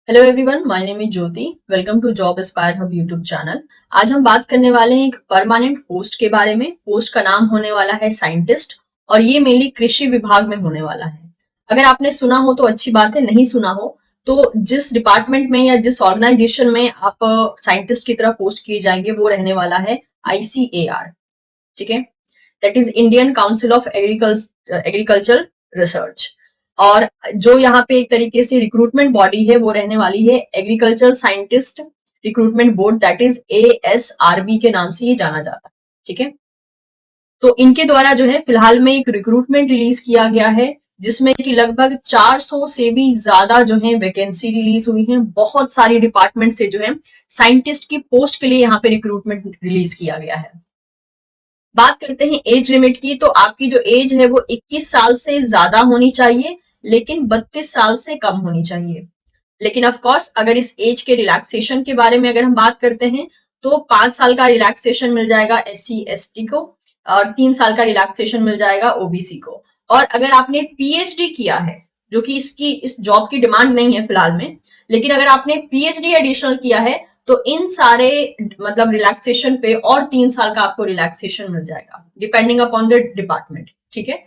Hello everyone, my name is Jyoti. Welcome to job aspire hub YouTube channel. आज हम बात करने वाले हैं एक परमानेंट पोस्ट के बारे में। पोस्ट का नाम होने वाला है साइंटिस्ट और ये मेनली कृषि विभाग में होने वाला है। अगर आपने सुना हो तो अच्छी बात है, नहीं सुना हो तो जिस डिपार्टमेंट में या जिस ऑर्गेनाइजेशन में आप साइंटिस्ट की तरह पोस्ट किए जाएंगे वो रहने वाला है ICAR। ठीक है, that is Indian council of agriculture research. और जो यहाँ पे एक तरीके से रिक्रूटमेंट बॉडी है वो रहने वाली है agriculture scientist recruitment board, that is ASRB के नाम से ये जाना जाता है। ठीक है, तो इनके द्वारा जो है फिलहाल में एक रिक्रूटमेंट रिलीज किया गया है जिसमें कि लगभग 400 से भी ज्यादा जो है वैकेंसी रिलीज हुई है। बहुत सारी डिपार्टमेंट से जो है साइंटिस्ट की पोस्ट के लिए यहाँ पे रिक्रूटमेंट रिलीज किया गया है। बात करते हैं एज लिमिट की, तो आपकी जो एज है वो 21 साल से ज्यादा होनी चाहिए लेकिन 32 साल से कम होनी चाहिए। लेकिन ऑफ कोर्स अगर इस एज के रिलैक्सेशन के बारे में अगर हम बात करते हैं तो 5 साल का रिलैक्सेशन मिल जाएगा SC ST को और 3 साल का रिलैक्सेशन मिल जाएगा OBC को। और अगर आपने PhD किया है, जो कि इस जॉब की डिमांड नहीं है फिलहाल में, लेकिन अगर आपने PhD एडिशनल किया है तो इन सारे मतलब रिलैक्सेशन पे और 3 साल का आपको रिलैक्सेशन मिल जाएगा डिपेंडिंग अपॉन द डिपार्टमेंट। ठीक है,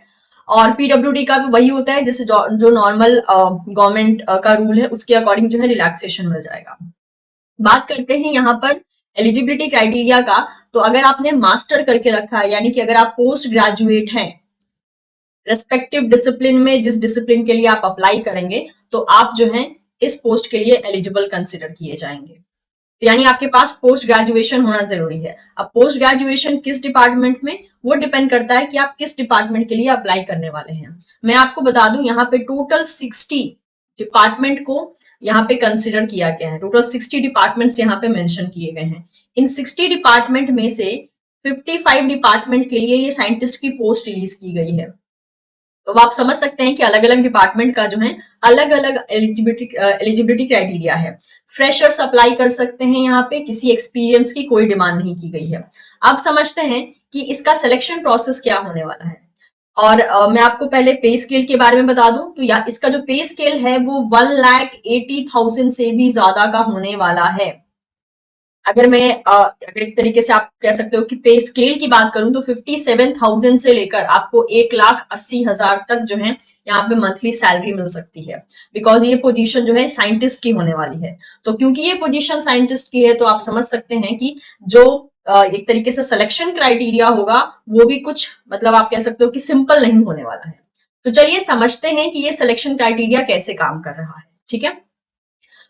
और PWD का भी वही होता है जैसे जो नॉर्मल गवर्नमेंट का रूल है उसके अकॉर्डिंग जो है रिलैक्सेशन मिल जाएगा। बात करते हैं यहाँ पर एलिजिबिलिटी क्राइटेरिया का, तो अगर आपने मास्टर करके रखा है यानी कि अगर आप पोस्ट ग्रेजुएट हैं रेस्पेक्टिव डिसिप्लिन में, जिस डिसिप्लिन के लिए आप अप्लाई करेंगे तो आप जो है इस पोस्ट के लिए एलिजिबल कंसिडर किए जाएंगे। यानी आपके पास पोस्ट ग्रेजुएशन होना जरूरी है। अब पोस्ट ग्रेजुएशन किस डिपार्टमेंट में, वो डिपेंड करता है कि आप किस डिपार्टमेंट के लिए अप्लाई करने वाले हैं। मैं आपको बता दूं यहाँ पे टोटल 60 डिपार्टमेंट को यहाँ पे कंसिडर किया गया है। टोटल 60 डिपार्टमेंट्स यहाँ पे मेंशन किए गए हैं। इन 60 डिपार्टमेंट में से 55 डिपार्टमेंट के लिए ये साइंटिस्ट की पोस्ट रिलीज की गई है। तो आप समझ सकते हैं कि अलग अलग डिपार्टमेंट का जो है अलग अलग एलिजिबिलिटी क्राइटेरिया है। फ्रेशर्स अप्लाई कर सकते हैं, यहाँ पे किसी एक्सपीरियंस की कोई डिमांड नहीं की गई है। अब समझते हैं कि इसका सिलेक्शन प्रोसेस क्या होने वाला है। और मैं आपको पहले पे स्केल के बारे में बता दूं तो या इसका जो पे स्केल है वो 1,80,000 से भी ज्यादा का होने वाला है। अगर एक तरीके से आप कह सकते हो कि पे स्केल की बात करूं तो 57,000 से लेकर आपको 1,80,000 तक जो है यहाँ पे मंथली सैलरी मिल सकती है। बिकॉज ये पोजीशन जो है साइंटिस्ट की होने वाली है। तो क्योंकि ये पोजीशन साइंटिस्ट की है तो आप समझ सकते हैं कि जो एक तरीके से सिलेक्शन क्राइटेरिया होगा वो भी कुछ मतलब आप कह सकते हो कि सिंपल नहीं होने वाला है। तो चलिए समझते हैं कि ये सिलेक्शन क्राइटेरिया कैसे काम कर रहा है। ठीक है,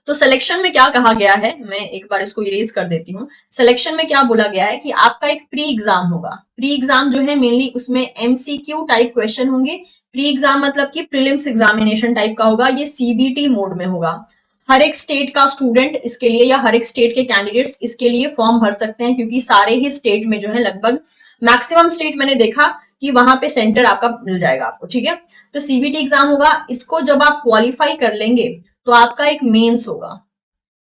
तो सिलेक्शन में क्या कहा गया है, मैं एक बार इसको इरेज कर देती हूँ। सिलेक्शन में क्या बोला गया है कि आपका एक प्री एग्जाम होगा। प्री एग्जाम जो है मेनली उसमें MCQ टाइप क्वेश्चन होंगे। प्री एग्जाम मतलब कि प्रीलिम्स एग्जामिनेशन टाइप का होगा। ये CBT मोड में होगा। हर एक स्टेट का स्टूडेंट इसके लिए या हर एक स्टेट के कैंडिडेट्स इसके लिए फॉर्म भर सकते हैं, क्योंकि सारे ही स्टेट में जो है लगभग मैक्सिमम स्टेट मैंने देखा कि वहां पे सेंटर आपका मिल जाएगा आपको। ठीक है, तो CBT एग्जाम होगा। इसको जब आप क्वालिफाई कर लेंगे तो आपका एक मेंस होगा।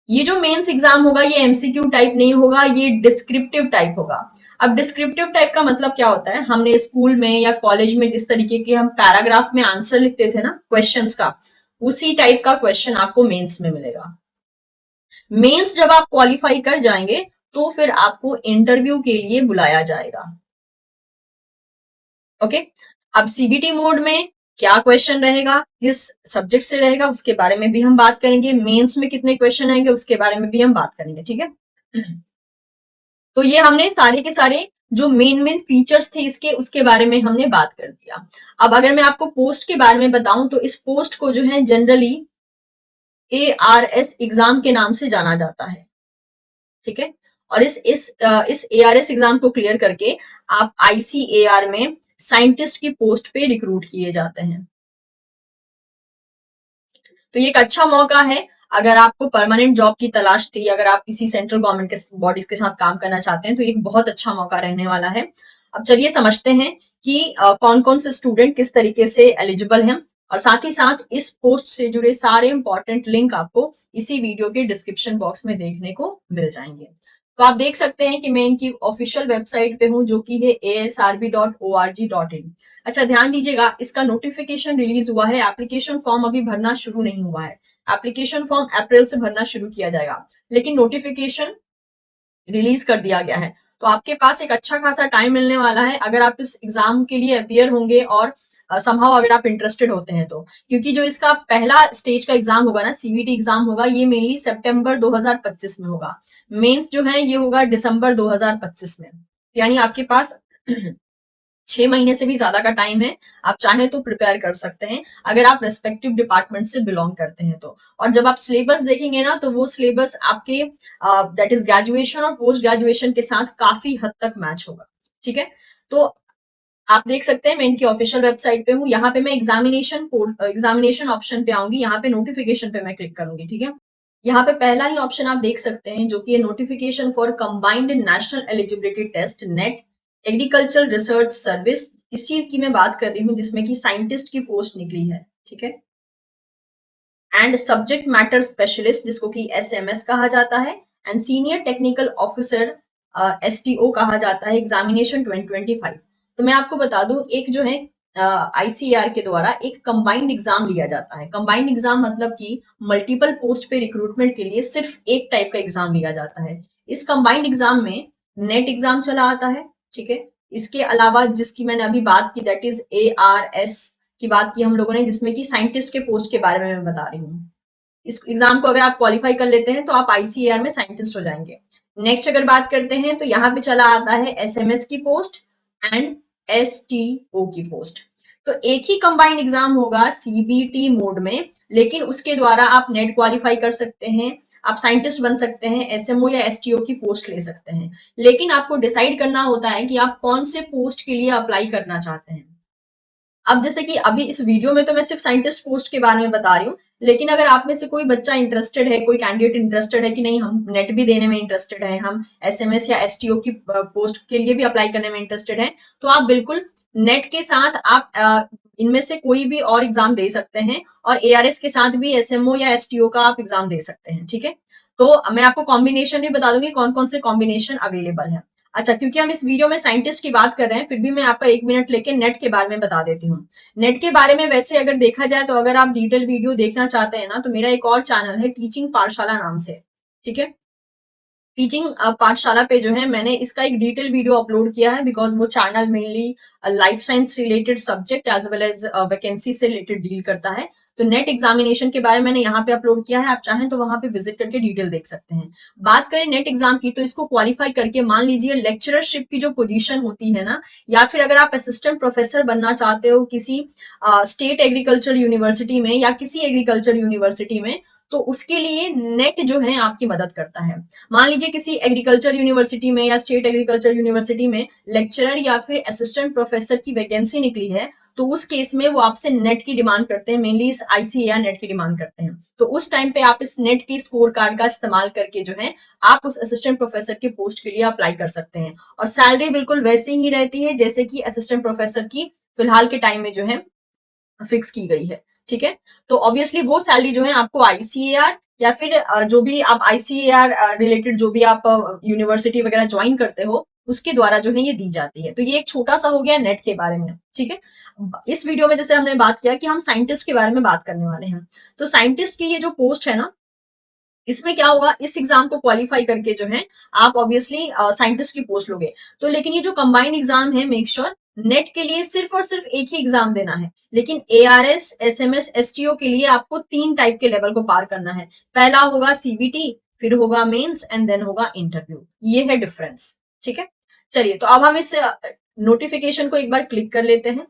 ये जो मेंस एग्जाम होगा ये MCQ टाइप नहीं होगा, ये डिस्क्रिप्टिव टाइप होगा। अब डिस्क्रिप्टिव टाइप का मतलब क्या होता है, हमने स्कूल में या कॉलेज में जिस तरीके के हम पैराग्राफ में आंसर लिखते थे ना क्वेश्चंस का, उसी टाइप का क्वेश्चन आपको मेंस में मिलेगा। मेंस जब आप क्वालिफाई कर जाएंगे तो फिर आपको इंटरव्यू के लिए बुलाया जाएगा। ओके, अब CBT मोड में क्या क्वेश्चन रहेगा, किस सब्जेक्ट से रहेगा, उसके बारे में भी हम बात करेंगे। मेंस में कितने क्वेश्चन आएंगे उसके बारे में भी हम बात करेंगे। ठीक है, तो ये हमने सारे के सारे जो मेन मेन फीचर्स थे इसके उसके बारे में हमने बात कर दिया। अब अगर मैं आपको पोस्ट के बारे में बताऊं तो इस पोस्ट को जो है जनरली ARS एग्जाम के नाम से जाना जाता है। ठीक है, और इस ARS एग्जाम को क्लियर करके आप ICAR में साइंटिस्ट की पोस्ट पे रिक्रूट किए जाते हैं। तो ये एक अच्छा मौका है अगर आपको परमानेंट जॉब की तलाश थी, अगर आप किसी सेंट्रल गवर्नमेंट के बॉडीज के साथ काम करना चाहते हैं तो एक बहुत अच्छा मौका रहने वाला है। अब चलिए समझते हैं कि कौन कौन से स्टूडेंट किस तरीके से एलिजिबल हैं, और साथ ही साथ इस पोस्ट से जुड़े सारे इंपॉर्टेंट लिंक आपको इसी वीडियो के डिस्क्रिप्शन बॉक्स में देखने को मिल जाएंगे। तो आप देख सकते हैं कि मैं इनकी ऑफिशियल वेबसाइट पे हूँ जो कि है asrb.org.in। अच्छा ध्यान दीजिएगा, इसका नोटिफिकेशन रिलीज हुआ है, एप्लीकेशन फॉर्म अभी भरना शुरू नहीं हुआ है। एप्लीकेशन फॉर्म अप्रैल से भरना शुरू किया जाएगा, लेकिन नोटिफिकेशन रिलीज कर दिया गया है। तो आपके पास एक अच्छा खासा टाइम मिलने वाला है अगर आप इस एग्जाम के लिए अपियर होंगे और समहाउ अगर आप इंटरेस्टेड होते हैं तो, क्योंकि जो इसका पहला स्टेज का एग्जाम होगा ना, सीवीटी एग्जाम होगा, ये मेनली सितंबर 2025 में होगा। मेंस जो है ये होगा दिसंबर 2025 में। यानी आपके पास 6 महीने से भी ज्यादा का टाइम है। आप चाहें तो प्रिपेयर कर सकते हैं अगर आप रेस्पेक्टिव डिपार्टमेंट से बिलोंग करते हैं तो। और जब आप सिलेबस देखेंगे ना, तो वो सिलेबस आपके दैट इज ग्रेजुएशन और पोस्ट ग्रेजुएशन के साथ काफी हद तक मैच होगा। ठीक है, तो आप देख सकते हैं मैं इनकी ऑफिशियल वेबसाइट पे हूँ। यहाँ पे मैं एग्जामिनेशन ऑप्शन पे आऊंगी, यहाँ पे नोटिफिकेशन पे मैं क्लिक करूंगी। ठीक है, यहाँ पे पहला ही ऑप्शन आप देख सकते हैं जो कि है notification for combined national eligibility test NET agriculture research service. इसी की मैं बात कर रही हूँ जिसमें कि साइंटिस्ट की पोस्ट निकली है। ठीक है, एंड सब्जेक्ट मैटर स्पेशलिस्ट जिसको कि एसएमएस कहा जाता है, and senior technical officer STO कहा जाता है, एग्जामिनेशन 2025। तो मैं आपको बता दूं, एक जो है आईसीआर के द्वारा एक कंबाइंड एग्जाम लिया जाता है। कंबाइंड एग्जाम मतलब कि मल्टीपल पोस्ट पे रिक्रूटमेंट के लिए सिर्फ एक टाइप का एग्जाम लिया जाता है। इस कंबाइंड एग्जाम में नेट एग्जाम चला आता है। ठीक है, इसके अलावा जिसकी मैंने अभी बात की दैट इज ARS की बात की हम लोगों ने, जिसमें कि साइंटिस्ट के पोस्ट के बारे में मैं बता रही हूँ। इस एग्जाम को अगर आप क्वालिफाई कर लेते हैं तो आप आईसीएआर में साइंटिस्ट हो जाएंगे। नेक्स्ट अगर बात करते हैं तो यहाँ पे चला आता है एसएमएस की पोस्ट एंड एसटीओ की पोस्ट। तो एक ही कंबाइंड एग्जाम होगा सीबीटी मोड में, लेकिन उसके द्वारा आप नेट क्वालिफाई कर सकते हैं, आप साइंटिस्ट बन सकते हैं, एसएमओ या एसटीओ की पोस्ट ले सकते हैं। लेकिन आपको डिसाइड करना होता है कि आप कौन से पोस्ट के लिए अप्लाई करना चाहते हैं। अब जैसे कि अभी इस वीडियो में तो मैं सिर्फ साइंटिस्ट पोस्ट के बारे में बता रही हूँ, लेकिन अगर आप में से कोई बच्चा इंटरेस्टेड है, कोई कैंडिडेट इंटरेस्टेड है कि नहीं हम नेट भी देने में इंटरेस्टेड है, हम एसएमएस या एसटीओ की पोस्ट के लिए भी अप्लाई करने में इंटरेस्टेड है, तो आप बिल्कुल नेट के साथ आप इनमें से कोई भी और एग्जाम दे सकते हैं, और एआरएस के साथ भी एसएमओ या एसटीओ का आप एग्जाम दे सकते हैं। ठीक है, तो मैं आपको कॉम्बिनेशन भी बता दूंगी कौन कौन से कॉम्बिनेशन अवेलेबल है। अच्छा, क्योंकि हम इस वीडियो में साइंटिस्ट की बात कर रहे हैं, फिर भी मैं आपका 1 मिनट लेके नेट के बारे में बता देती हूँ। नेट के बारे में वैसे अगर देखा जाए तो अगर आप डिटेल वीडियो देखना चाहते हैं ना, तो मेरा एक और चैनल है टीचिंग पाठशाला नाम से। ठीक है, टीचिंग पाठशाला पे जो है मैंने इसका एक डिटेल वीडियो अपलोड किया है, बिकॉज वो channel mainly life science related subject as well as vacancy से रिलेटेड डील करता है। तो नेट एग्जामिनेशन के बारे में मैंने यहाँ पे अपलोड किया है, आप चाहें तो वहां पे विजिट करके डिटेल देख सकते हैं। बात करें नेट एग्जाम की, तो इसको क्वालिफाई करके मान लीजिए लेक्चरशिप की जो पोजीशन होती है ना, या फिर अगर आप असिस्टेंट प्रोफेसर बनना चाहते हो किसी स्टेट एग्रीकल्चर यूनिवर्सिटी में या किसी एग्रीकल्चर यूनिवर्सिटी में, तो उसके लिए नेट जो है आपकी मदद करता है। मान लीजिए किसी एग्रीकल्चर यूनिवर्सिटी में या स्टेट एग्रीकल्चर यूनिवर्सिटी में लेक्चरर या फिर असिस्टेंट प्रोफेसर की वैकेंसी निकली है, तो उस केस में वो आपसे नेट की डिमांड करते हैं, मेनली इस आईसीएआर नेट की डिमांड करते हैं। तो उस टाइम पे आप इस नेट के स्कोर कार्ड का इस्तेमाल करके जो है आप उस असिस्टेंट प्रोफेसर की पोस्ट के लिए अप्लाई कर सकते हैं, और सैलरी बिल्कुल वैसे ही रहती है जैसे कि असिस्टेंट प्रोफेसर की फिलहाल के टाइम में जो है फिक्स की गई है। ठीक है, तो ऑब्वियसली वो सैलरी जो है आपको आईसीएआर या फिर जो भी आप आईसीएआर रिलेटेड जो भी आप यूनिवर्सिटी वगैरह ज्वाइन करते हो उसके द्वारा जो है ये दी जाती है। तो ये एक छोटा सा हो गया नेट के बारे में। ठीक है, इस वीडियो में जैसे हमने बात किया कि हम साइंटिस्ट के बारे में बात करने वाले हैं, तो साइंटिस्ट की ये जो पोस्ट है ना, इसमें क्या होगा, इस एग्जाम को क्वालिफाई करके जो है आप ऑब्वियसली साइंटिस्ट की पोस्ट लोगे। तो लेकिन ये जो कंबाइंड एग्जाम है, मेक श्योर नेट के लिए सिर्फ और सिर्फ एक ही एग्जाम देना है, लेकिन एआरएस एसएमएस एसटीओ के लिए आपको 3 टाइप के लेवल को पार करना है। पहला होगा सीबीटी, फिर होगा मेंस एंड देन होगा इंटरव्यू। ये है डिफरेंस। ठीक है, चलिए तो अब हम इस नोटिफिकेशन को एक बार क्लिक कर लेते हैं,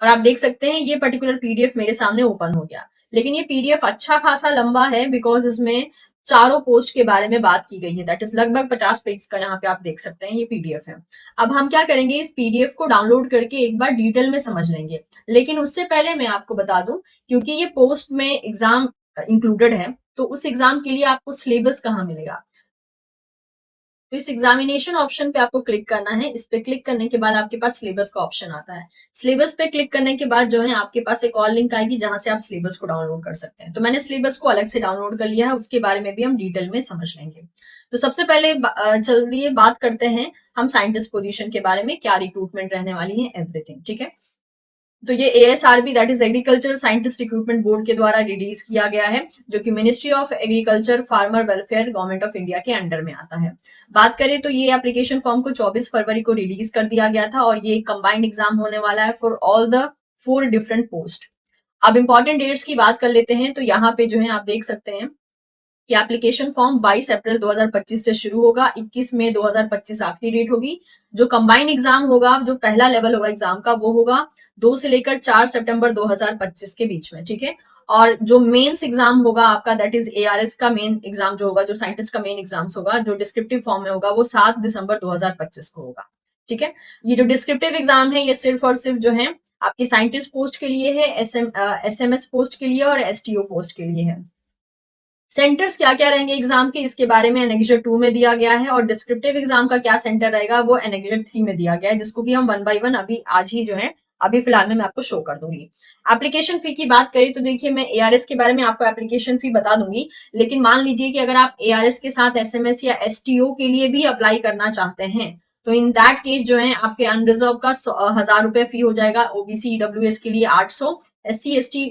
और आप देख सकते हैं ये पर्टिकुलर पीडीएफ मेरे सामने ओपन हो गया। लेकिन ये पीडीएफ अच्छा खासा लंबा है, बिकॉज इसमें चारों पोस्ट के बारे में बात की गई है। दैट इज लगभग 50 पेज का यहाँ पे आप देख सकते हैं ये पीडीएफ है। अब हम क्या करेंगे, इस पीडीएफ को डाउनलोड करके एक बार डिटेल में समझ लेंगे। लेकिन उससे पहले मैं आपको बता दूं, क्योंकि ये पोस्ट में एग्जाम इंक्लूडेड है, तो उस एग्जाम के लिए आपको सिलेबस कहाँ मिलेगा। तो इस एग्जामिनेशन ऑप्शन पे आपको क्लिक करना है। इस पे क्लिक करने के बाद आपके पास सिलेबस का ऑप्शन आता है। सिलेबस पे क्लिक करने के बाद जो है आपके पास एक और लिंक आएगी जहां से आप सिलेबस को डाउनलोड कर सकते हैं। तो मैंने सिलेबस को अलग से डाउनलोड कर लिया है, उसके बारे में भी हम डिटेल में समझ लेंगे। तो सबसे पहले चलिए बात करते हैं हम साइंटिस्ट पोजीशन के बारे में, क्या रिक्रूटमेंट रहने वाली है, एवरीथिंग। ठीक है, तो ये ASRB that is agriculture scientist recruitment board के द्वारा रिलीज किया गया है, जो कि ministry of agriculture farmer welfare government of India के अंडर में आता है। बात करें तो ये एप्लीकेशन फॉर्म को 24 फरवरी को रिलीज कर दिया गया था और ये कंबाइंड एग्जाम होने वाला है for all the 4 different post. अब इंपॉर्टेंट डेट्स की बात कर लेते हैं, तो यहाँ पे जो है आप देख सकते हैं कि एप्लीकेशन फॉर्म 22 अप्रैल 2025 से शुरू होगा, 21 मई 2025 आखिरी डेट होगी। जो कंबाइंड एग्जाम होगा, जो पहला लेवल होगा एग्जाम का, वो होगा 2 से लेकर 4 सितंबर 2025 के बीच में, ठीक है। और जो मेंस एग्जाम होगा आपका, दैट इज ARS का मेन एग्जाम जो होगा, जो साइंटिस्ट का मेन एग्जाम्स होगा, जो डिस्क्रिप्टिव फॉर्म में होगा, वो 7 दिसंबर 2025 को होगा, ठीक है। ये जो डिस्क्रिप्टिव एग्जाम है, ये सिर्फ और सिर्फ जो है आपकी साइंटिस्ट पोस्ट के लिए है, SMS पोस्ट के लिए और STO पोस्ट के लिए है। सेंटर्स क्या क्या रहेंगे एग्जाम के, इसके बारे में एनेक्जर 2 में दिया गया है, और डिस्क्रिप्टिव एग्जाम का क्या सेंटर रहेगा वो एनेक्जर 3 में दिया गया है, जिसको कि हम 1 बाय 1 अभी आज ही जो है अभी फिलहाल में मैं आपको शो कर दूंगी। एप्लीकेशन फी की बात करें तो देखिए, मैं ARS के बारे में आपको एप्लीकेशन फी बता दूंगी, लेकिन मान लीजिए कि अगर आप ARS के साथ SMS या STO के लिए भी अप्लाई करना चाहते हैं, तो इन दैट केस जो है आपके अनरिजर्व का 1000 रुपए फी हो जाएगा, OBC EWS के लिए 800, SC ST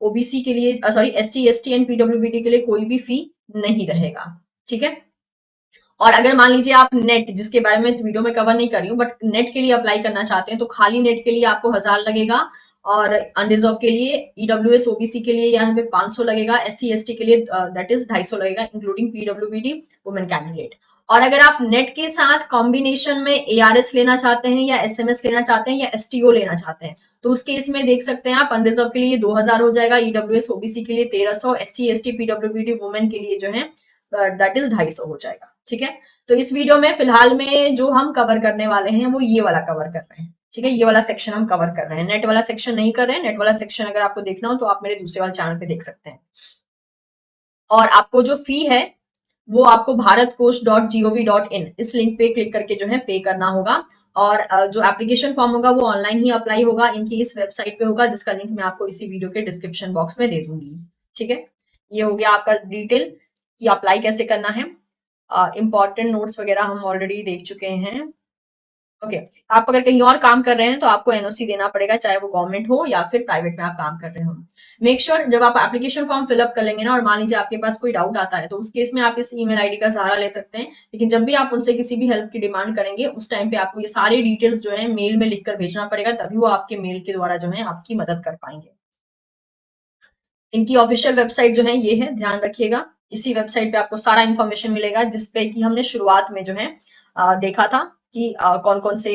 OBC के लिए sorry SC ST and PWBD के लिए कोई भी फी नहीं रहेगा, ठीक है। और अगर मान लीजिए आप नेट, जिसके बारे में इस वीडियो में कवर नहीं कर रही हूँ, बट नेट के लिए अप्लाई करना चाहते हैं, तो खाली नेट के लिए आपको 1000 लगेगा, और अनरिजर्व के लिए EWS OBC के लिए यहाँ पे 500 लगेगा, SC ST के लिए दैट इज 250 लगेगा, इंक्लूडिंग PWBD वुमेन कैंडिडेट। और अगर आप नेट के साथ कॉम्बिनेशन में ARS लेना चाहते हैं, या SMS लेना चाहते हैं, या STO लेना चाहते हैं, तो उस केस में देख सकते हैं आप, अनरिजर्व के लिए 2000 हो जाएगा, EWS OBC के लिए 1300, SC ST PWBD वुमेन के लिए जो है दैट इज 250 हो जाएगा, ठीक है। तो इस वीडियो में फिलहाल में जो हम कवर करने वाले हैं वो ये वाला कवर कर रहे हैं, ठीक है। ये वाला सेक्शन हम कवर कर रहे हैं, नेट वाला सेक्शन नहीं कर रहे हैं। नेट वाला सेक्शन अगर आपको देखना हो तो आप मेरे दूसरे वाले चैनल पे देख सकते हैं। और आपको जो फी है वो आपको bharatkosh.gov.in इस लिंक पे क्लिक करके जो है पे करना होगा। और जो एप्लीकेशन फॉर्म होगा वो ऑनलाइन ही अप्लाई होगा, इनकी इस वेबसाइट पे होगा, जिसका लिंक मैं आपको इसी वीडियो के डिस्क्रिप्शन बॉक्स में दे दूंगी, ठीक है। ये हो गया आपका डिटेल कि अप्लाई कैसे करना है। इंपॉर्टेंट नोट्स वगैरह हम ऑलरेडी देख चुके हैं। ओके, आप अगर कहीं और काम कर रहे हैं तो आपको NOC देना पड़ेगा, चाहे वो गवर्नमेंट हो या फिर प्राइवेट में आप काम कर रहे हो। मेक श्योर जब आप एप्लीकेशन फॉर्म फिलअप कर लेंगे ना, और मान लीजिए आपके पास कोई डाउट आता है, तो उस केस में आप इस ईमेल आईडी का सहारा ले सकते हैं, लेकिन जब भी आप उनसे किसी भी हेल्प की डिमांड करेंगे, उस टाइम पे आपको ये सारे डिटेल्स जो है मेल में लिखकर भेजना पड़ेगा, तभी वो आपके मेल के द्वारा जो है आपकी मदद कर पाएंगे। इनकी ऑफिशियल वेबसाइट जो है ये है, ध्यान रखिएगा। इसी वेबसाइट पे आपको सारा इन्फॉर्मेशन मिलेगा, जिसपे कि हमने शुरुआत में जो है देखा था कि कौन कौन से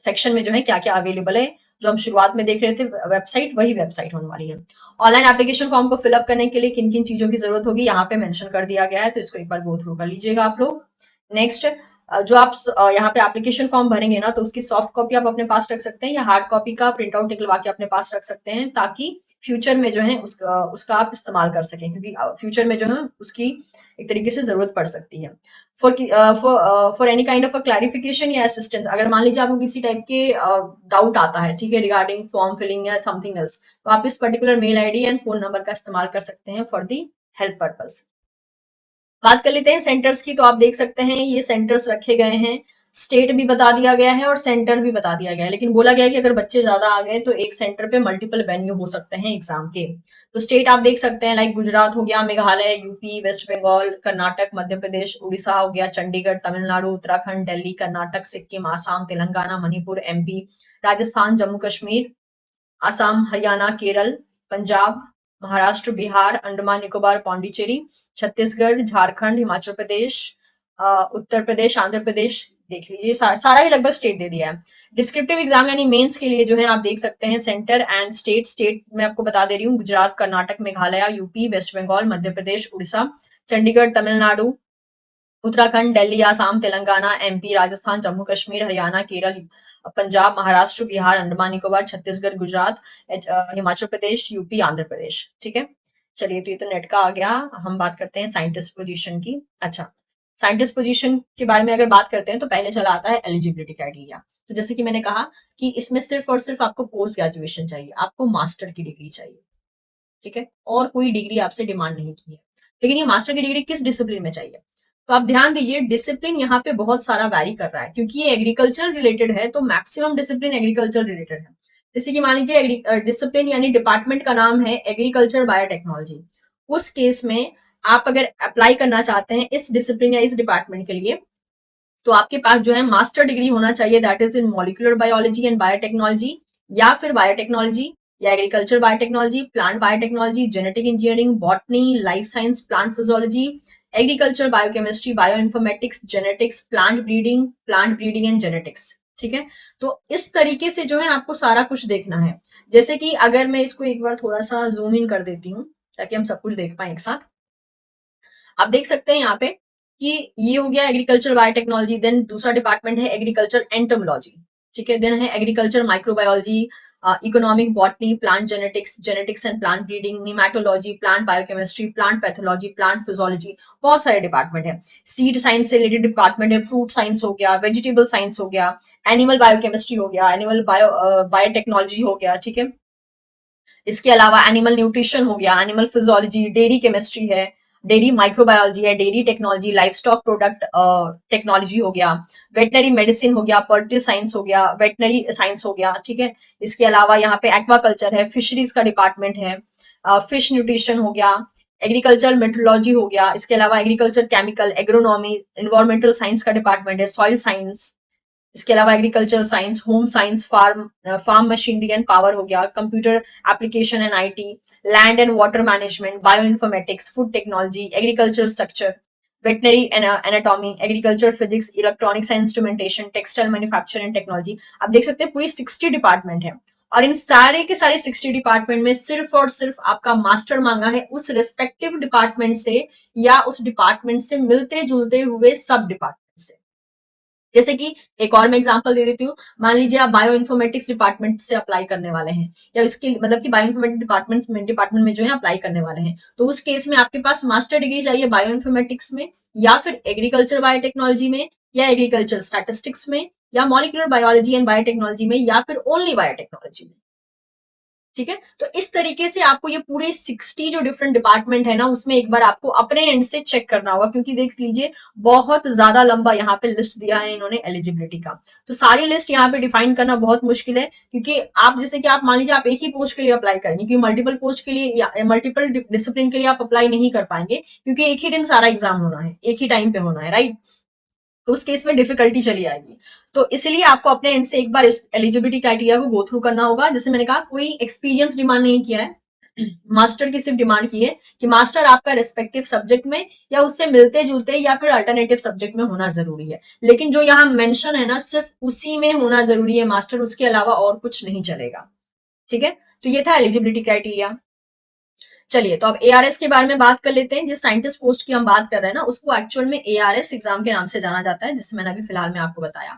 सेक्शन में जो है क्या क्या अवेलेबल है। जो हम शुरुआत में देख रहे थे वेबसाइट, वही वेबसाइट होने वाली है। ऑनलाइन एप्लीकेशन फॉर्म को फिलअप करने के लिए किन किन चीजों की जरूरत होगी यहाँ पे मेंशन कर दिया गया है, तो इसको एक बार गो थ्रू कर लीजिएगा आप लोग। नेक्स्ट, जो आप यहाँ पे एप्लीकेशन फॉर्म भरेंगे ना, तो उसकी सॉफ्ट कॉपी आप अपने पास रख सकते हैं, या हार्ड कॉपी का प्रिंट आउट निकलवा के अपने पास रख सकते हैं, ताकि फ्यूचर में जो है उसका आप इस्तेमाल कर सकें, क्योंकि फ्यूचर में जो है उसकी एक तरीके से जरूरत पड़ सकती है। For for any kind of a clarification या असिस्टेंस, अगर मान लीजिए आपको किसी टाइप के डाउट आता है, ठीक है, रिगार्डिंग फॉर्म फिलिंग या समथिंग एल्स, तो आप इस particular mail ID and phone number का इस्तेमाल कर सकते हैं फॉर दी हेल्प पर्पज। बात कर लेते हैं सेंटर्स की, तो आप देख सकते हैं ये सेंटर्स रखे गए हैं, स्टेट भी बता दिया गया है और सेंटर भी बता दिया गया है, लेकिन बोला गया है कि अगर बच्चे ज्यादा आ गए तो एक सेंटर पे मल्टीपल वेन्यू हो सकते हैं एग्जाम के। तो स्टेट आप देख सकते हैं, लाइक गुजरात हो गया, मेघालय, यूपी, वेस्ट बंगाल, कर्नाटक, मध्य प्रदेश, उड़ीसा हो गया, चंडीगढ़, तमिलनाडु, उत्तराखंड, दिल्ली, कर्नाटक, सिक्किम, आसाम, तेलंगाना, मणिपुर, MP, राजस्थान, जम्मू कश्मीर, असम, हरियाणा, केरल, पंजाब, महाराष्ट्र, बिहार, अंडमान निकोबार, पौंडीचेरी, छत्तीसगढ़, झारखंड, हिमाचल प्रदेश, उत्तर प्रदेश, आंध्र प्रदेश, देख लीजिए सारा ही लगभग स्टेट दे दिया है। डिस्क्रिप्टिव एग्जाम यानी मेंस के लिए जो है आप देख सकते हैं सेंटर एंड स्टेट में आपको बता दे रही हूँ, Gujarat, Karnataka, Meghalaya, UP, waste Bengal, Madhya Pradesh, Orissa, Chandigarh, Tamil Nadu, Uttarakhand, Delhi, Assam, Telangana, MP, Rajasthan, Jammu Kashmir, Haryana, Kerala, Punjab, Maharashtra, Bihar, Andaman Nicobar, Chhattisgarh, Gujarat, Himachal Pradesh, UP, Andhra Pradesh, ठीक है। चलिए, तो ये तो नेट का आ गया। हम बात करते हैं साइंटिस्ट पोजीशन की। अच्छा, साइंटिस्ट पोजीशन के बारे में अगर बात करते हैं तो पहले चला आता है एलिजिबिलिटी क्राइटेरिया। तो जैसे कि मैंने कहा कि इसमें सिर्फ और सिर्फ आपको पोस्ट ग्रेजुएशन चाहिए, आपको मास्टर की डिग्री चाहिए, ठीक है, और कोई डिग्री आपसे डिमांड नहीं की है। लेकिन ये मास्टर की डिग्री किस डिसिप्लिन में चाहिए, तो आप ध्यान दीजिए, डिसिप्लिन यहाँ पे बहुत सारा वैरी कर रहा है, क्योंकि ये एग्रीकल्चर रिलेटेड है, तो मैक्सिमम डिसिप्लिन एग्रीकल्चर रिलेटेड है। जैसे कि मान लीजिए डिसिप्लिन यानी डिपार्टमेंट का नाम है एग्रीकल्चर बायोटेक्नोलॉजी, उस केस में आप अगर अप्लाई करना चाहते हैं इस डिसिप्लिन या इस डिपार्टमेंट के लिए, तो आपके पास जो है मास्टर डिग्री होना चाहिए, that is in molecular biology and biotechnology, या फिर बायोटेक्नोलॉजी या agriculture biotechnology, plant biotechnology, genetic engineering, botany, life science, plant physiology, agriculture biochemistry, bio informatics, genetics, plant breeding and genetics. ठीक है, तो इस तरीके से जो है आपको सारा कुछ देखना है। जैसे कि अगर मैं इसको एक बार थोड़ा सा जूम इन कर देती हूँ ताकि हम सब कुछ देख पाए एक साथ। आप देख सकते हैं यहाँ पे कि ये हो गया एग्रीकल्चर बायोटेक्नोलॉजी, देन दूसरा डिपार्टमेंट है एग्रीकल्चर एंटोमोलॉजी। ठीक है, देन है agriculture microbiology, economic botany, plant genetics, genetics and plant breeding, nematology, plant biochemistry, plant pathology, plant physiology, बहुत सारे डिपार्टमेंट है। सीड साइंस से रिलेटेड डिपार्टमेंट है, फ्रूट साइंस हो गया, वेजिटेबल साइंस हो गया, एनिमल बायोकेमिस्ट्री हो गया, एनिमल बायोटेक्नोलॉजी हो गया। ठीक है, इसके अलावा एनिमल न्यूट्रिशन हो गया, एनिमल फिजियोलॉजी, डेयरी केमिस्ट्री है, डेयरी माइक्रोबायोलॉजी है, dairy technology, life stock product technology हो गया, वेटनरी मेडिसिन हो गया, पर्टरी साइंस हो गया, वेटनरी साइंस हो गया। ठीक है, इसके अलावा यहाँ पे एक्वाकल्चर है, फिशरीज का डिपार्टमेंट है, फिश न्यूट्रिशन हो गया, एग्रीकल्चर मेट्रोलॉजी हो गया, इसके अलावा agriculture chemical, agronomy, environmental science का डिपार्टमेंट है, सॉइल साइंस, इसके अलावा agriculture science, home science, farm machinery and power हो गया, computer application and IT, land and water management, bioinformatics, food technology, agriculture structure, veterinary anatomy, agriculture physics, electronics and instrumentation, textile manufacture and technology. आप देख सकते हैं पूरी 60 department है, और इन सारे के सारे 60 डिपार्टमेंट में सिर्फ और सिर्फ आपका मास्टर मांगा है उस रिस्पेक्टिव डिपार्टमेंट से या उस डिपार्टमेंट से मिलते जुलते हुए सब डिपार्टमेंट से। जैसे कि एक और मैं एग्जांपल दे देती हूँ, मान लीजिए आप बायो इन्फॉर्मेटिक्स डिपार्टमेंट से अप्लाई करने वाले हैं, या इसके मतलब कि बायो इन्फॉर्मेटिक्स डिपार्टमेंट में जो है अप्लाई करने वाले हैं, तो उस केस में आपके पास मास्टर डिग्री चाहिए बायो इन्फॉर्मेटिक्स में, या फिर एग्रीकल्चर बायोटेक्नोलॉजी में, या एग्रीकल्चर स्टैटिस्टिक्स में, या मॉलिक्यूलर बायोलॉजी एंड बायोटेक्नोलॉजी में, या फिर ओनली बायोटेक्नोलॉजी में। ठीक है, तो इस तरीके से आपको ये पूरे 60 जो डिफरेंट डिपार्टमेंट है ना, उसमें एक बार आपको अपने एंड से चेक करना होगा, क्योंकि देख लीजिए बहुत ज्यादा लंबा यहाँ पे लिस्ट दिया है इन्होंने एलिजिबिलिटी का। तो सारी लिस्ट यहाँ पे डिफाइन करना बहुत मुश्किल है, क्योंकि आप जैसे कि आप मान लीजिए आप एक ही पोस्ट के लिए अप्लाई करेंगे, क्योंकि मल्टीपल पोस्ट के लिए या मल्टीपल डिसिप्लिन के लिए आप अप्लाई नहीं कर पाएंगे, क्योंकि एक ही दिन सारा एग्जाम होना है, एक ही टाइम पे होना है, राइट। तो उस केस में डिफिकल्टी चली आएगी। तो इसलिए आपको अपने एंड से एक बार इस एलिजिबिलिटी क्राइटेरिया को गो थ्रू करना होगा। जैसे मैंने कहा, कोई एक्सपीरियंस डिमांड नहीं किया है, मास्टर की सिर्फ डिमांड की है कि मास्टर आपका रिस्पेक्टिव सब्जेक्ट में या उससे मिलते जुलते या फिर अल्टरनेटिव सब्जेक्ट में होना जरूरी है। लेकिन जो यहाँ मेंशन है ना, सिर्फ उसी में होना जरूरी है मास्टर, उसके अलावा और कुछ नहीं चलेगा। ठीक है, तो ये था एलिजिबिलिटी क्राइटेरिया। चलिए, तो अब एआरएस के बारे में बात कर लेते हैं। जिस साइंटिस्ट पोस्ट की हम बात कर रहे हैं ना, उसको एक्चुअल में एआरएस एग्जाम के नाम से जाना जाता है, जिससे मैंने अभी फिलहाल में आपको बताया।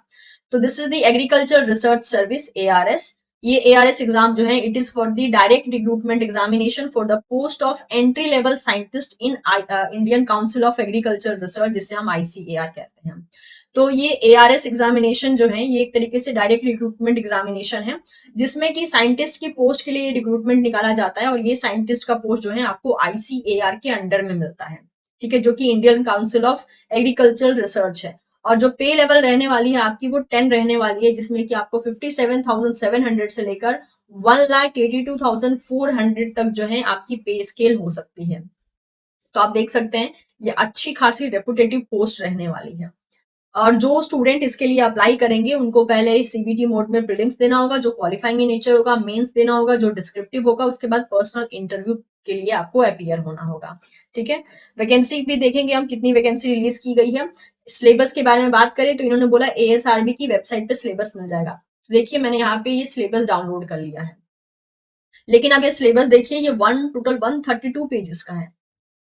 तो this is the agriculture research service, ARS. ये एआरएस एग्जाम जो है, it is for the direct recruitment examination for the post of entry level scientist in Indian council of agriculture research, जिसे हम आईसीएआर कहते हैं। तो ये एआरएस एग्जामिनेशन जो है, ये एक तरीके से डायरेक्ट रिक्रूटमेंट एग्जामिनेशन है, जिसमें कि साइंटिस्ट की पोस्ट के लिए रिक्रूटमेंट निकाला जाता है, और ये साइंटिस्ट का पोस्ट जो है आपको आईसीएआर के अंडर में मिलता है। ठीक है, जो कि Indian council of agriculture research है। और जो पे लेवल रहने वाली है आपकी, वो 10 रहने वाली है, जिसमें कि आपको 57,700 से लेकर 1,82,400 तक जो है आपकी पे स्केल हो सकती है। तो आप देख सकते हैं ये अच्छी खासी रेपुटेटिव पोस्ट रहने वाली है। और जो स्टूडेंट इसके लिए अप्लाई करेंगे, उनको पहले सीबीटी मोड में प्रीलिम्स देना होगा, जो क्वालिफाइंग इन नेचर होगा, मेंस देना होगा, जो डिस्क्रिप्टिव होगा, उसके बाद पर्सनल इंटरव्यू के लिए आपको अपीयर होना होगा। ठीक है, वैकेंसी भी देखेंगे हम, कितनी वैकेंसी रिलीज की गई है। सिलेबस के बारे में बात करें तो इन्होंने बोला एएसआरबी की वेबसाइट पे सिलेबस मिल जाएगा। देखिए, मैंने यहाँ पे ये सिलेबस डाउनलोड कर लिया है, लेकिन अब ये सिलेबस देखिए, ये टोटल 132 पेजेस का है।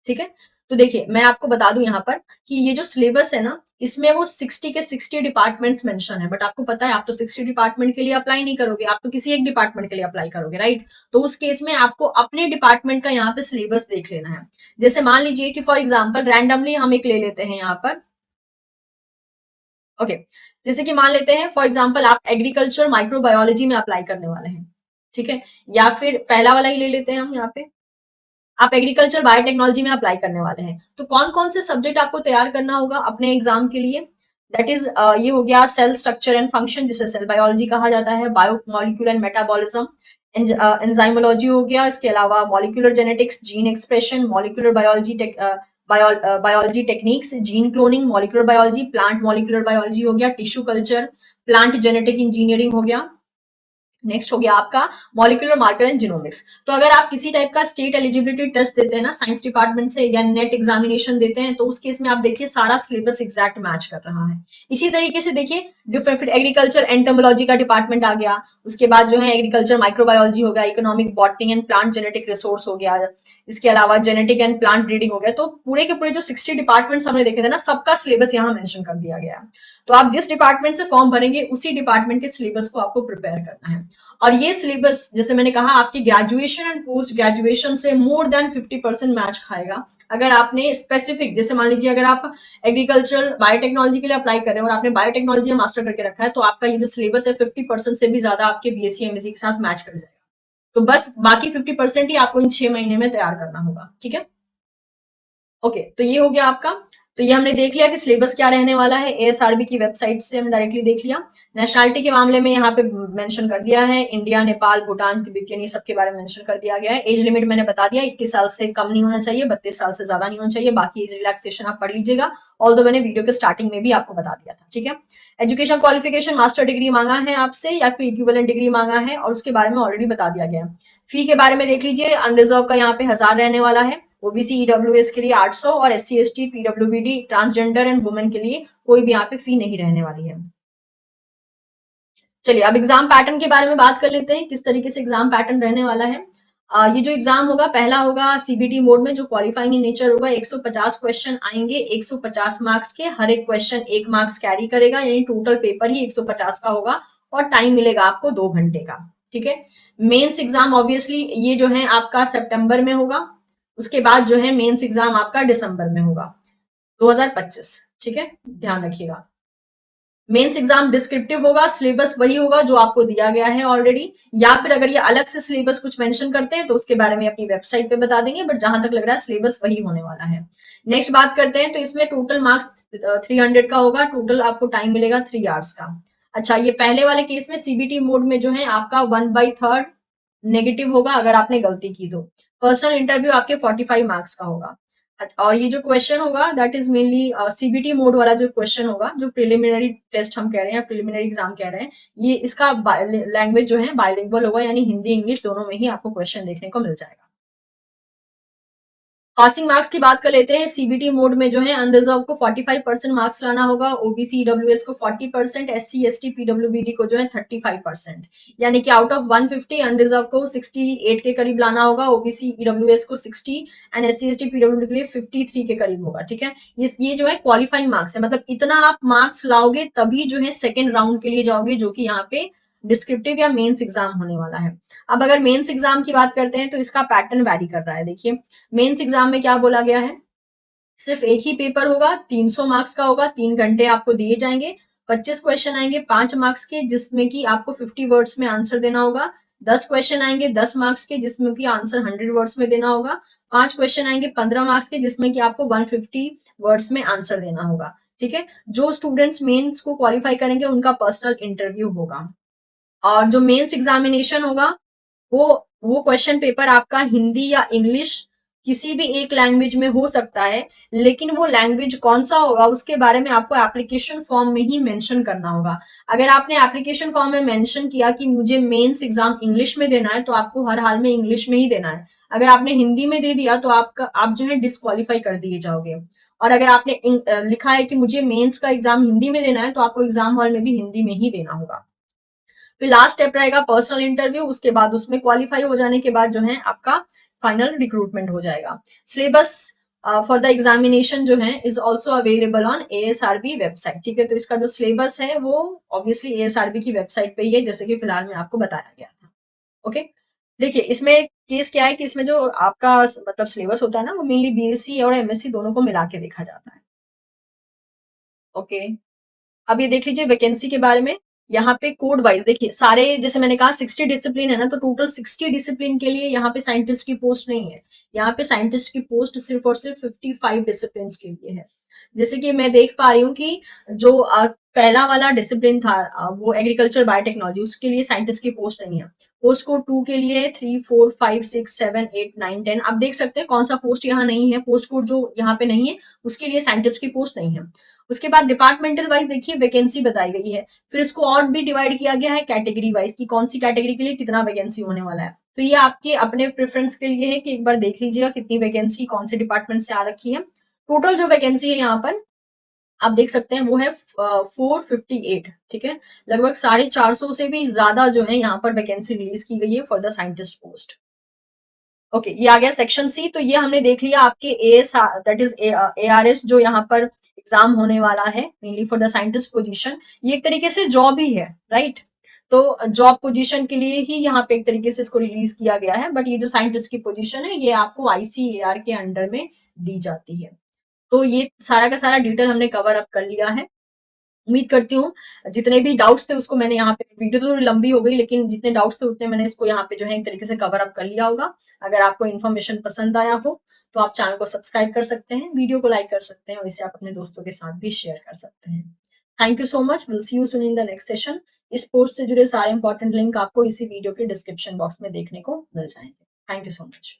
ठीक है, तो देखिए मैं आपको बता दूं यहाँ पर कि ये जो सिलेबस है ना, इसमें वो 60 के 60 डिपार्टमेंट्स मेंशन है, बट आपको पता है आप तो 60 डिपार्टमेंट के लिए अप्लाई नहीं करोगे, आप तो किसी एक डिपार्टमेंट के लिए अप्लाई करोगे, राइट। तो उस केस में आपको अपने डिपार्टमेंट का यहाँ पे सिलेबस देख लेना है। जैसे मान लीजिए कि फॉर एग्जाम्पल रैंडमली हम एक ले लेते हैं यहाँ पर। ओके, जैसे कि मान लेते हैं फॉर एग्जाम्पल आप एग्रीकल्चर माइक्रोबायोलॉजी में अप्लाई करने वाले हैं। ठीक है, या फिर पहला वाला ही ले लेते हैं हम यहाँ पे, आप एग्रीकल्चर बायोटेक्नोलॉजी में अप्लाई करने वाले हैं। तो कौन कौन से सब्जेक्ट आपको तैयार करना होगा अपने एग्जाम के लिए? दैट इज ये हो गया सेल स्ट्रक्चर एंड फंक्शन, जिसे सेल बायोलॉजी कहा जाता है, bio molecule and metabolism, enzymology हो गया, इसके अलावा molecular genetics, gene expression, molecular biology biology techniques, gene cloning, molecular biology, plant molecular biology हो गया, tissue culture, plant genetic engineering हो गया। नेक्स्ट हो गया आपका मॉलिक्यूलर मार्कर एंड जीनोमिक्स। तो अगर आप किसी टाइप का स्टेट एलिजिबिलिटी टेस्ट देते हैं ना साइंस डिपार्टमेंट से, या नेट एग्जामिनेशन देते हैं, तो उस केस में आप देखिए सारा सिलेबस एग्जैक्ट मैच कर रहा है। इसी तरीके से देखिए डिफरेंट, फिर एग्रीकल्चर एंटोमोलॉजी का डिपार्टमेंट आ गया, उसके बाद जो है एग्रीकल्चर माइक्रोबायोलॉजी हो गया, economic botany and plant genetic resource हो गया, इसके अलावा जेनेटिक एंड प्लांट ब्रीडिंग हो गया। तो पूरे के पूरे जो 60 डिपार्टमेंट्स हमने देखे थे ना, सबका सिलेबस यहाँ मेंशन कर दिया गया है। तो आप जिस डिपार्टमेंट से फॉर्म भरेंगे उसी डिपार्टमेंट के सिलेबस को आपको प्रिपेयर करना है। और ये सिलेबस जैसे मैंने कहा आपकी ग्रेजुएशन एंड पोस्ट ग्रेजुएशन से मोर देन 50% मैच खाएगा। अगर आपने स्पेसिफिक, जैसे मान लीजिए अगर आप एग्रीकल्चर बायोटेक्नोलॉजी के लिए अप्लाई कर रहे हैं और आपने बायोटेक्नोलॉजी में मास्टर करके रखा है, तो आपका ये जो सिलेबस है 50% से भी ज्यादा आपके बीएससी एमएससी के साथ मैच कर जाएगा। तो बस बाकी 50% ही आपको इन 6 महीने में तैयार करना होगा। ठीक है, ओके, तो ये हो गया आपका। तो ये हमने देख लिया कि सिलेबस क्या रहने वाला है, एएसआरबी की वेबसाइट से हम डायरेक्टली देख लिया। नेशनलिटी के मामले में यहाँ पे मेंशन कर दिया है, इंडिया, नेपाल, भूटान, तिब्बतियन, ये सबके बारे में मेंशन कर दिया गया है। एज लिमिट मैंने बता दिया, 21 साल से कम नहीं होना चाहिए, 32 साल से ज्यादा नहीं होना चाहिए। बाकी एज रिलैक्सेशन आप पढ़ लीजिएगा, ऑल्दो मैंने वीडियो के स्टार्टिंग में भी आपको बता दिया था। ठीक है, एजुकेशन क्वालिफिकेशन मास्टर डिग्री मांगा है आपसे या फिर इक्विवेलेंट डिग्री मांगा है, और उसके बारे में ऑलरेडी बता दिया गया है। फी के बारे में देख लीजिए, अनरिजर्व का यहाँ पे 1000 रहने वाला है, ओबीसी ईडब्ल्यूएस के लिए 800, और SC ST PWBD transgender and women के लिए कोई भी यहाँ पे फी नहीं रहने वाली है। चलिए अब एग्जाम पैटर्न के बारे में बात कर लेते हैं, किस तरीके से एग्जाम पैटर्न रहने वाला है। ये जो एग्जाम होगा, पहला होगा सीबीटी मोड में, जो क्वालिफाइंग इन नेचर होगा। 150 क्वेश्चन आएंगे, 150 मार्क्स के, हर एक क्वेश्चन 1 मार्क्स कैरी करेगा, यानी टोटल पेपर ही 150 का होगा, और टाइम मिलेगा आपको 2 घंटे का। ठीक है, मेंस एग्जाम ऑब्वियसली ये जो है आपका सितंबर में होगा, उसके बाद जो है मेंस एग्जाम आपका दिसंबर में होगा 2025। ठीक है, ध्यान रखिएगा। मेंस एग्जाम डिस्क्रिप्टिव होगा, सिलेबस वही होगा जो आपको दिया गया है ऑलरेडी, या फिर अगर ये अलग से सिलेबस कुछ मेंशन करते हैं तो उसके बारे में अपनी वेबसाइट पे बता देंगे, बट जहां तक लग रहा है सिलेबस वही होने वाला है। नेक्स्ट बात करते हैं, तो इसमें टोटल मार्क्स 300 का होगा, टोटल आपको टाइम मिलेगा 3 आवर्स का। अच्छा, ये पहले वाले केस में सीबीटी मोड में जो है आपका 1/3 नेगेटिव होगा अगर आपने गलती की तो। पर्सनल इंटरव्यू आपके 45 मार्क्स का होगा। और ये जो क्वेश्चन होगा that is mainly CBT mode वाला जो क्वेश्चन होगा, जो प्रिलिमिनरी टेस्ट हम कह रहे हैं, प्रिलिमिनरी एग्जाम कह रहे हैं, ये इसका लैंग्वेज जो है बाइलिंगुअल होगा, यानी हिंदी इंग्लिश दोनों में ही आपको क्वेश्चन देखने को मिल जाएगा। पासिंग मार्क्स की बात कर लेते हैं। सीबीटी मोड में जो है अनरिजर्व को 45% मार्क्स लाना होगा, ओबीसी ईडब्ल्यूएस को 40%, एससी एसटी पीडब्ल्यूबीडी को जो है 35%, यानी कि आउट ऑफ 150 अनरिजर्व को 68 के करीब लाना होगा, ओबीसी ईडब्ल्यूएस को 60 एंड एससी एसटी पीडब्ल्यूडी के लिए 53 के करीब होगा। ठीक है, ये जो है क्वालिफाइंग मार्क्स है, मतलब इतना आप मार्क्स लाओगे तभी जो है सेकेंड राउंड के लिए जाओगे, जो कि यहाँ पे डिस्क्रिप्टिव या मेंस एग्जाम होने वाला है। अब अगर मेंस एग्जाम की बात करते हैं तो इसका पैटर्न वैरी कर रहा है। देखिए मेंस एग्जाम में क्या बोला गया है, सिर्फ एक ही पेपर होगा, 300 मार्क्स का होगा, 3 घंटे आपको दिए जाएंगे, 25 क्वेश्चन आएंगे 5 मार्क्स के, जिसमें कि आपको 50 वर्ड्स में आंसर देना होगा। 10 क्वेश्चन आएंगे 10 मार्क्स के, जिसमें कि आंसर 100 वर्ड्स में देना होगा। 5 क्वेश्चन आएंगे 15 मार्क्स के, जिसमें कि आपको 150 वर्ड्स में आंसर देना होगा। ठीक है, जो स्टूडेंट्स मेंस को क्वालिफाई करेंगे उनका पर्सनल इंटरव्यू होगा। और जो मेंस एग्जामिनेशन होगा वो वो क्वेश्चन पेपर आपका हिंदी या इंग्लिश किसी भी एक लैंग्वेज में हो सकता है, लेकिन वो लैंग्वेज कौन सा होगा उसके बारे में आपको एप्लीकेशन फॉर्म में ही मेंशन करना होगा। अगर आपने एप्लीकेशन फॉर्म में मेंशन किया कि मुझे मेंस एग्जाम इंग्लिश में देना है, तो आपको हर हाल में इंग्लिश में ही देना है। अगर आपने हिंदी में दे दिया तो आप जो है डिस्क्वालीफाई कर दिए जाओगे। और अगर आपने लिखा है कि मुझे मेंस का एग्जाम हिंदी में देना है, तो आपको एग्जाम हॉल में भी हिंदी में ही देना होगा। फिर लास्ट स्टेप रहेगा पर्सनल इंटरव्यू, उसके बाद उसमें क्वालिफाई हो जाने के बाद जो है आपका फाइनल रिक्रूटमेंट हो जाएगा। सिलेबस फॉर द एग्जामिनेशन जो है is also available on ASRB website. ठीक है, तो इसका जो सिलेबस है वो ऑब्वियसली एएसआरबी की वेबसाइट पे ही है, जैसे कि फिलहाल में आपको बताया गया था। ओके, देखिए इसमें केस क्या है कि इसमें जो आपका मतलब सिलेबस होता है ना, वो मेनली बीएससी और एमएससी दोनों को मिला के देखा जाता है। ओके, अब ये देख लीजिए वैकेंसी के बारे में। यहाँ पे कोड वाइज देखिए सारे, जैसे मैंने कहा 60 डिसिप्लिन है ना, तो टोटल 60 डिसिप्लिन के लिए यहाँ पे साइंटिस्ट की पोस्ट नहीं है। यहाँ पे साइंटिस्ट की पोस्ट सिर्फ और सिर्फ 55 डिसिप्लिन के लिए है। जैसे कि मैं देख पा रही हूँ कि जो पहला वाला डिसिप्लिन था वो एग्रीकल्चर बायोटेक्नोलॉजी, उसके लिए साइंटिस्ट की पोस्ट नहीं है। पोस्ट कोड 2 के लिए 3 4 5 6 7 8 9 10 आप देख सकते हैं कौन सा पोस्ट यहाँ नहीं है। पोस्ट कोड जो यहाँ पे नहीं है उसके लिए साइंटिस्ट की पोस्ट नहीं है। उसके बाद डिपार्टमेंटल वाइज देखिए वैकेंसी बताई गई है। फिर इसको और भी डिवाइड किया गया है कैटेगरी वाइज कि कौन सी कैटेगरी के लिए कितना वैकेंसी होने वाला है। तो ये आपके अपने प्रेफरेंस के लिए है कि एक बार देख लीजिएगा कितनी वैकेंसी कौन से डिपार्टमेंट से आ रखी है। टोटल जो वैकेंसी है यहाँ पर आप देख सकते हैं वो है 458। ठीक है, लगभग 450 से भी ज्यादा जो है यहाँ पर वैकेंसी रिलीज की गई है for the scientist post. Okay, ये आ गया सेक्शन सी। तो ये हमने देख लिया आपके एएस दैट इज एआरएस जो यहाँ पर एग्जाम होने वाला है mainly for the scientist position. ये एक तरीके से जॉब ही है, राइट। तो जॉब पोजीशन के लिए ही यहाँ पे एक तरीके से इसको रिलीज किया गया है, बट ये जो साइंटिस्ट की पोजीशन है ये आपको आईसीएआर के अंडर में दी जाती है। तो ये सारा का सारा डिटेल हमने कवर अप कर लिया है। उम्मीद करती हूँ जितने भी डाउट्स थे उसको मैंने यहाँ पे, वीडियो तो थोड़ी लंबी हो गई लेकिन जितने डाउट्स थे उतने मैंने इसको यहाँ पे जो है एक तरीके से कवर अप कर लिया होगा। अगर आपको इन्फॉर्मेशन पसंद आया हो तो आप चैनल को सब्सक्राइब कर सकते हैं, वीडियो को लाइक कर सकते हैं और इसे आप अपने दोस्तों के साथ भी शेयर कर सकते हैं। Thank you so much, will see you soon in the next session. इस पोस्ट से जुड़े सारे इंपॉर्टेंट लिंक आपको इसी वीडियो के डिस्क्रिप्शन बॉक्स में देखने को मिल जाएंगे। Thank you so much.